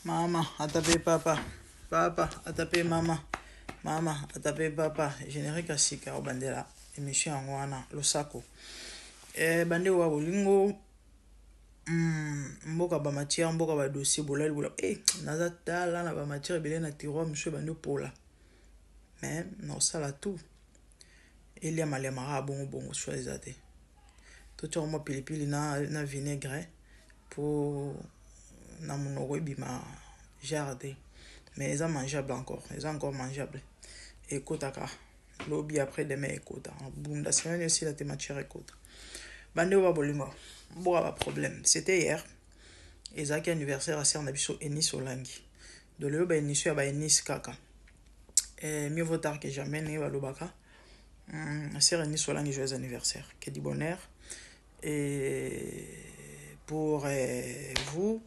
Maman a tapé papa. Papa a tapé maman. Maman a tapé papa. Générique à Sika au bandela. Émission en wana. Le sako. Bande wa bolingo. Mboka ba matière, mboka ba dossier bolal bola. Naza tala na ba matière belé na tiroir monsieur bande pola. Mais non ça la tout. Il y a malemara bon choisir. Tout tu mo pilipili na vinaigre pour na monoko bima jardin. Mais ils sont mangeables encore. Ils sont encore mangeables. Et kotaka. Lobby après demain et kota. Bunda semaine aussi la thématique et kota. Bande wa bolingo. Bon pas problème. C'était hier. Ezaki anniversaire à Sernabiso Enis Olangi. De l'eau ba Enis ba Enis kaka. Mieux vaut tard que jamais ne va lobaka. Sœur Enis Olangi joyeux anniversaire. Que du bonheur. Et pour vous,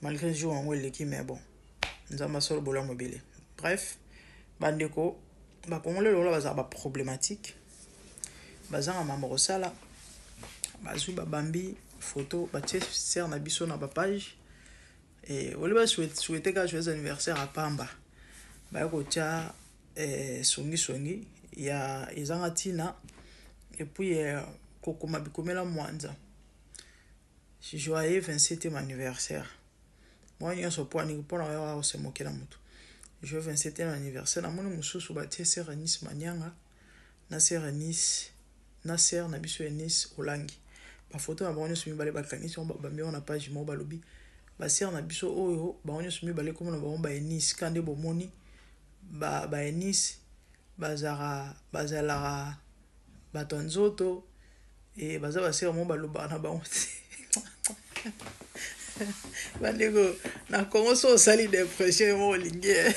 malgré le jour en l'équipe, mais bon, nous avons solo bola mobile. Bref, bandeko, ba congolais lola baza ba problématique. Baza mamoro sala. Bazu ba bambi photo, ba tche ser na biso na ba page. Et on va souhaiter que joyeux anniversaire à Pamba. Ba ko tia songi ya izanga tina et puis kokoma bikomela mwanza. Joyeux 27e anniversaire. Moi, je suis pas pour la se moquer la moto. Je 27e anniversaire. Na moni mususu batie sœur Anis Manyanga. Na sœur Anis. Na sœur na biso Anis Olangi. Ba photo na banyo sumi bale bakangi so ba mi na page mo balobi. Ba sœur na biso oyo banyo sumi bale comme na ba Anis kande bomoni. Ba Anis bazala batonzoto et baza ba sœur mo baloba na ba bandeko na Congo so sali dépression mo lingue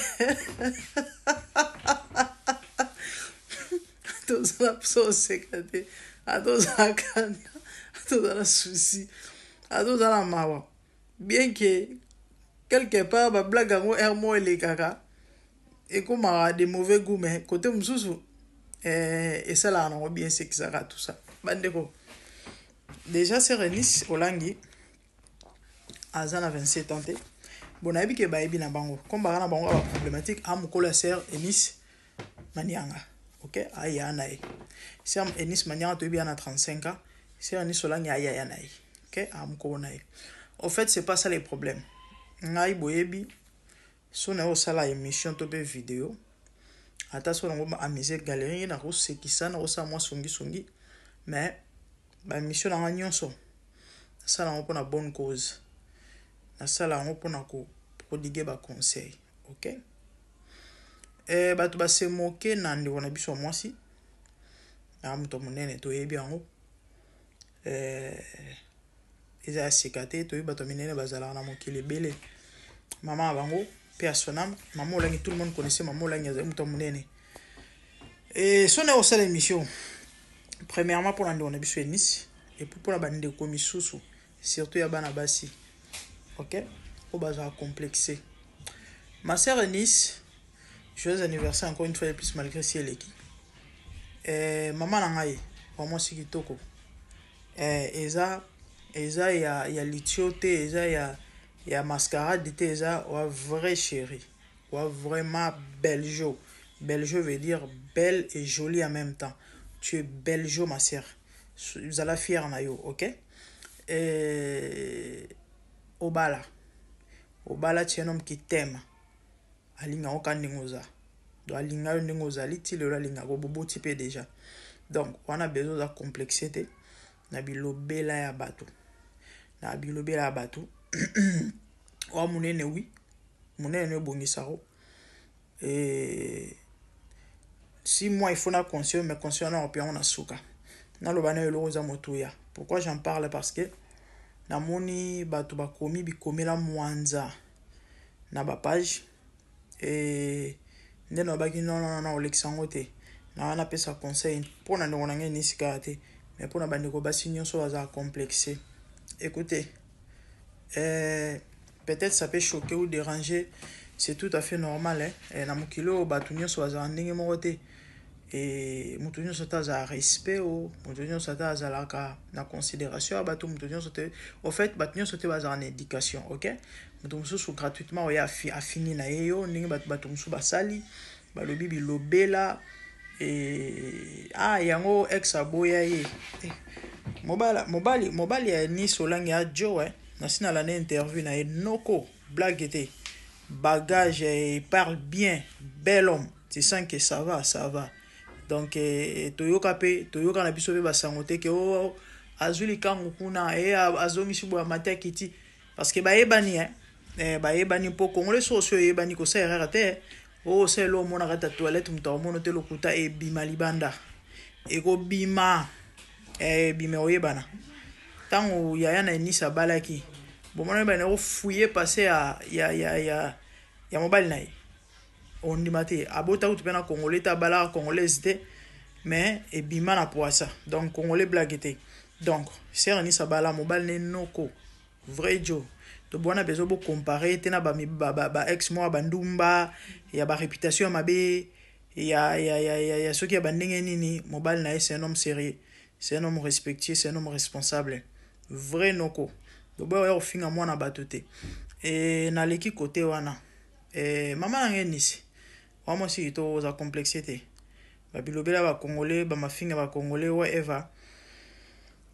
to ça so sekate ato zakana ato za souci ato za la mawa bien que quelque part ba blague ngo mo le kaka et comme des mauvais goût mais côté mususu et ça là on bien c'est que ça tout ça bandeko déjà c'est Renis Olangi Azana 27 ans. Bon, aïe que baïbi na bango. Comme bagana bango la problématique, am kola ser Enis Manyanga. Ok, aïe anaï. Ser Enis Manyanga tu bien à 35 ans. Ser Enis Olangi aïe anaï. Ok, am konaï. En fait, c'est pas ça les problèmes. Ngai boyebi. Son au sala émission tobe vidéo. Ata so ngo amusé galerie na ko sekisa na ko sa moi songi. Mais ba émission na nyonso. Ça na ko na bonne cause. Na sala ngo pona ko prodiguer ba conseil, OK? Bato ba se moquer na ndeko na biso mwasi. Na muto munene to yebi yango. Eza sikate to bato minene bazala na mokili bele. Maman bango personnel, maman Olangi tout le monde connaissait maman Olangi za muto munene. Et sonne au sala émission. Premièrement pour ndeko na biso Enis et pour la bande de komisusu, surtout ya bana basi. Ok, au bazar complexé. Ma sœur Enis, joyeux anniversaire encore une fois de plus malgré si elle est qui. Maman nangaye, vraiment si kitoko. Eza ya litiote, eza ya mascarade te, eza wa vrai chéri, wa vraiment belle jo. Belle jo veut dire belle et jolie en même temps. Tu es belle jo ma sœur. Vous allez fière na yo, ok? Obala tu es un homme qui t'aime alinga okandengoza do alinga ndingoza liti le alinga go bobo type déjà donc on a besoin de complexité na bilobela ya bato o munene oui munene bongisaro et si moi il faut na conscient mais conscient na opia on a suka na lo bana yo za motuya. Pourquoi j'en parle? Parce que namoni bato bakomi bikomela mwanza na ba page et ndeno baki non olexango te na wana pesa conseil pour na ndongo ngé ni sikate mais pour na bandeko basi nyonso baza complexé. Écoutez, peut-être ça peut choquer ou déranger, c'est tout à fait normal hein. Et na mokilo bato nyonso baza ndenge moko te et moto nyonso ta za respect o moto nyonso ta azalaka na considération ya bato moto nyonso te au fait bato nyonso te bazala na éducation ok moto mosusu gratuitement oya afini na ye yo ndenge bato mosusu basali balobi bilobela yango ex aboya ye mobali ya Nice Olangi ya Joe nasi na lana interview na ye noko blague te bagage il parle bien bel homme tu sens que ça va donc toyoka na biso pe basango te ke azuli kangu kuna azongisi boya mate kiti parce que bayebani po congolais so yebani ko sa erreur te c'est lo mona kata toilette muta mono te lokuta bima libanda eko bima oyebana tango yaya na Nice balaki bomona bana ko fouiller passer ya mobile na ye on dit maté abota utu pena congolais ta bala congolaise te mais ebima na poisa donc congolais blague te donc c'est Nice bala mobile ne noko vrai Joe to bona bezo bo comparer te na ba ex moi bandumba ya ba réputation mabe ya soki ya bandenge nini mobile na c'est un homme sérieux c'est un homme respectueux c'est un homme responsable vrai noko to bo ya ofinga mwana bato te et na leki côté wana mama na Nice moi si to za complexité ba bilobela ba congolais ba mafinga ba congolais whatever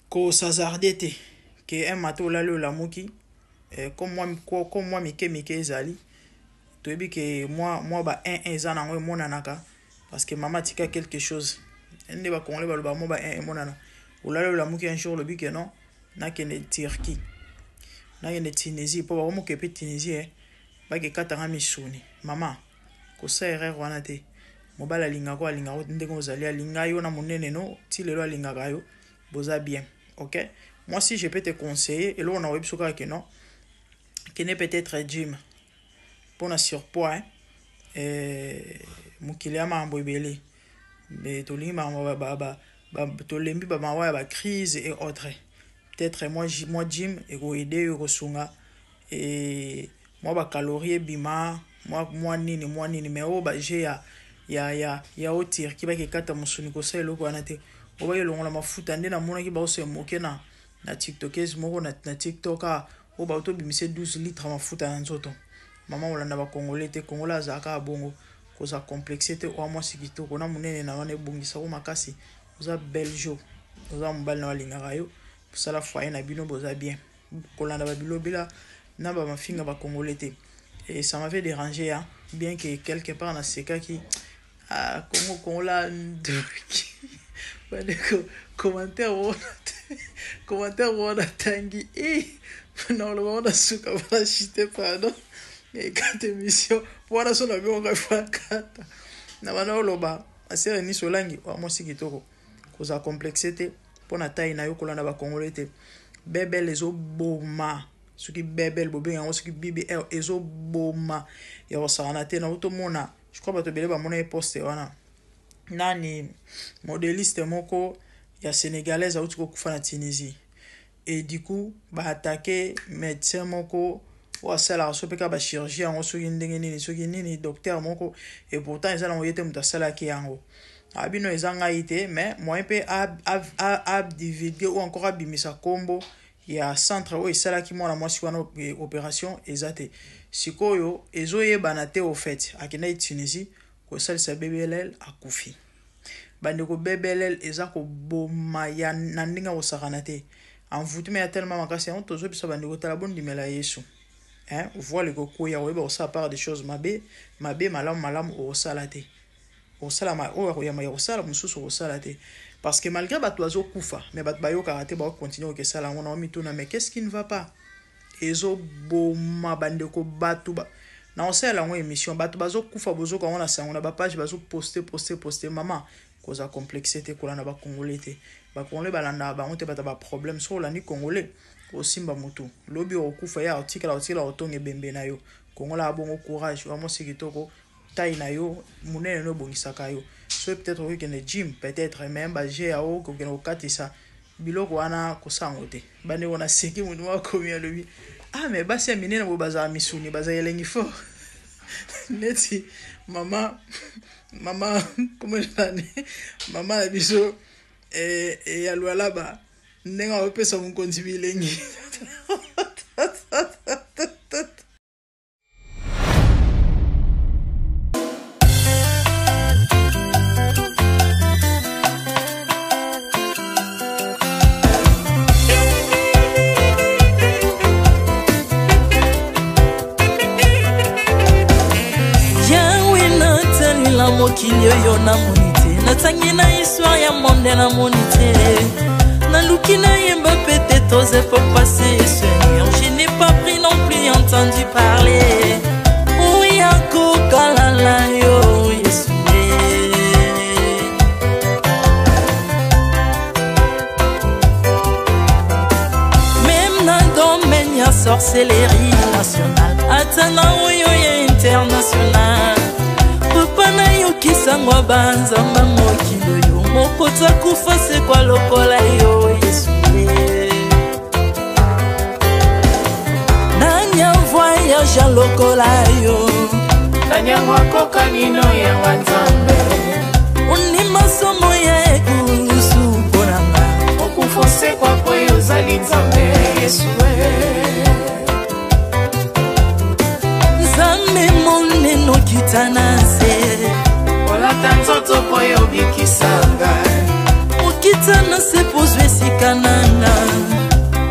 ko sazarder te que un mato la le lamuki comme moi mike ezali to bi que moi ba un zana ngo monanaka parce que maman tika quelque chose ende ba congolais ba mo ba un monana ou la le lamuki un jour le bi que non na que ne Turquie na que ne Tunisie po ba mo ke pe Tunisie ba ke katanga misuni maman ko sa erreur wana te mobala linga ko ndenge ozali alinga yo na monene no ti lelo alinga yo boza bien ok moi si je peux te conseiller et là on a web soka que non qui n'est peut-être gym pour un surpoids mukili ya mambo ebele mais tolingi tolembi ba mawa ba crise et autres peut-être moi gym et go aider yo kosunga et moi ba calories bima moi nini mais o ba je ya otir ki ba ke kata musuni ko sa eloko wana te o ba yelongola mafuta nde na mona ki ba o se moke na tiktokers moko na tiktoka o ba to bimise 12 litres mafuta na nzoto mama olanda ba congolais te congolais azaka bongo ko za complexité o moi sikito ko na munene na wana ebongisa ko makasi oza beljo oza mbali na walinga yo sala foyer na bino boza bien kolanda ba bilobela na ba mafinga ba congolais te et ça m'avait dérangé hein bien que quelque part na seka qui Congo commentaire wana tangi non le monde suka bana chité pardon et quand émission wana so na bio ngafa kata na bana loba asere ni solangi wa mo sikitoko koza complexité pona taille na yo kolanda ba congolais te bebel ezo boma suki bebel bobe yango suki BBL ezo boma ya osana te na utomona je crois bato bele ba mona poste wana nani modéliste moko ya sénégalaise auti ko kufa na Tunisie et du coup ba attaquer médecin moko ou asala so peka ba chirurgien yango soki ndenge nini soki nini docteur moko et pourtant ezala ngoyete muta sala ki yango abino ezanga ite mais moi pe ab divulguer ou encore abimisa kombo ya centre o esala ki mona mwasi wana opération ezate sikoyo ezoyebana te au fait akina Tunisie ko salisa BBL akufi bandeko BBL eza ko boma ya nandinga osakana te envoûtement ya tellement makasi on tozo biso bandeko tala bon dimela Yesu voile ko koya weba osa part des choses mabe malam o salate o salama o ya ma osala mususu o salate parce que malgré bato bazo kufa mais bato bayo karaté ba continuer ke sala on a mituna mais qu'est-ce qui ne va pas ezo boma bandeko bato ba na osala ngo émission bato bazo kufa bozo ko na sango na ba page bazo poster maman koza complexité kola na ba congolais te ba congolais balanda ba on te bata ba problème so la ni congolais o simba moto lobi o kufa ya article otonge bembe na yo kongola bongo courage wa mo sikitoko taille na yo munene no bongisaka yo so peut-être que ne gym peut-être même ba GAO ko kena okatisa biloko wana kosango te bane wona seki mundu wa komi lobi mais basi minene bo baza misuni baza yelengi fort neti mama comment je l'année mama la biso et à l'oualaba n'enga opesa mon konti bilengi. Mokili yo na monite natangi na histoire ya monde na monite naluki na yemba pete toze pour passer Seigneur, je n'ai pas pris non plus entendu parler oui akoka la yo Yesu même na domaine ya sorcellerie nationale atana oyo ya international papa na yo kisangwa banzamba mokilo yo mokota kufa se kwa lokola yo Yesu nanya voyage a lokola yo nanya wakoka nino ya wanzambe uni masomo ya ekusu ponanga okufose kwa kwe ozali nzambe Yesu nzambe moneno kitana se olata nzoto po yo bikisanga okitana se pozwe sikananga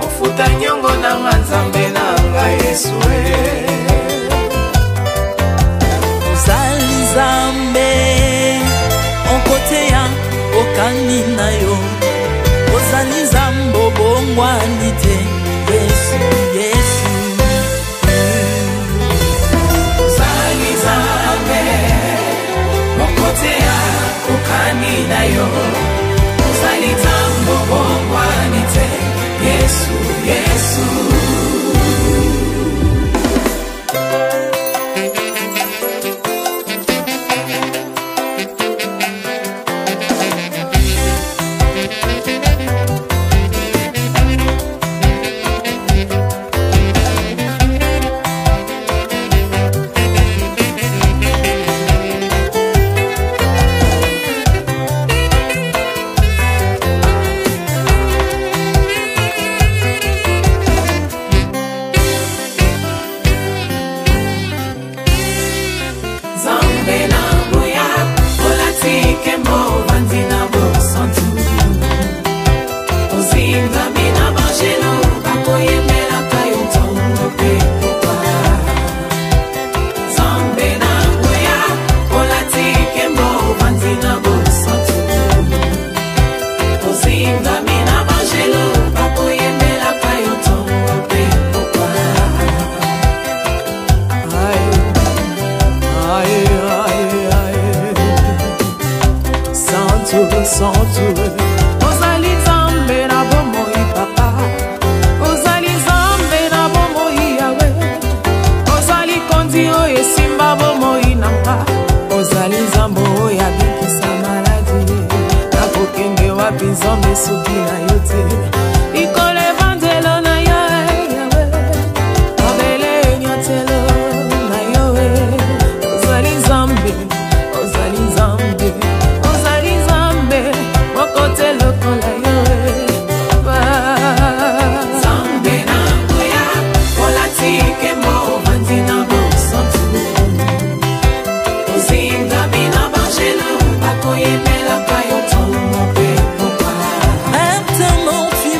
ofuta nyongo na nzambe nanga Yesu ozali nzambe onkote ya okani na yo ozali nzambe obongwani te Yesu Yesu ozali nzambe onkote ya okani na yo ozali nzambe obongwani te Yesu Yesu ozali nzambe na bomoi papa ozali nzambe na bomoi yawe ozali kondi oyo esimba bomoi nanga ozali nzambe oyo abikisa maladi nakokende wapi nzambe soki na yo te ikolo evanzelo na yo yawe mabele enyatelo na yo ozali nzambe ozali nzambe kote lokola yo nzambe na ngoya olatike mo vandina bosantu ozinga bina bangelo bakoyemela kayo tomo pe popa maintenant tu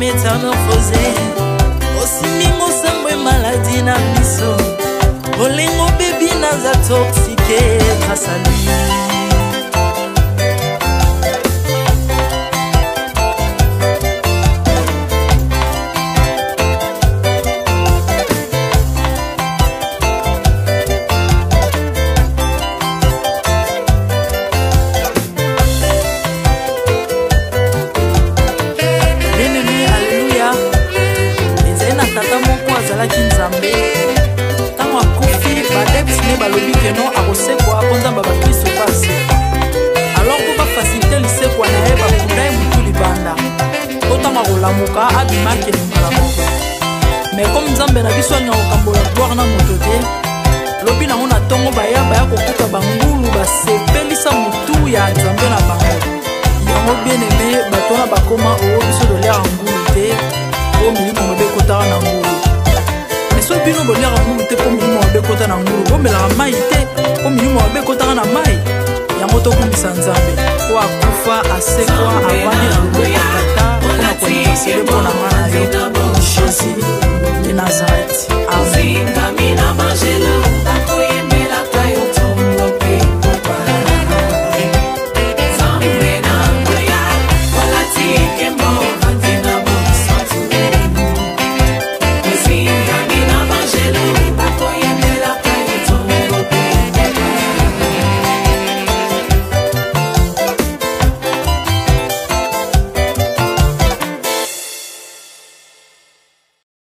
métamorphosé. Aussi mingo sambo maladie na biso. Olingo baby naza toxiqué grâce à lui. Non a kosekwa konzamba bakristo pasi alors ko bafacilite lisekwa na ye bakundai mutu libanda otanga kolamuka abimaki lingala moko mais comme nzambe na biso alinga kokambola gloire na moto te lobi nango na ntongo baya kokuta bangulu basepelisa mutu ya nzambe na bango yango bien aimé bato wana bakoma oyo biso dolera ngulu te o milimo mobe kotaka na ngulu so bino bolera ngulu te po milimo mabe kota na ngulu bomelaka mai te po milimo mabe kotaka na mai yango tokumbisa nzambe po akufa asekwa avandi na ngulu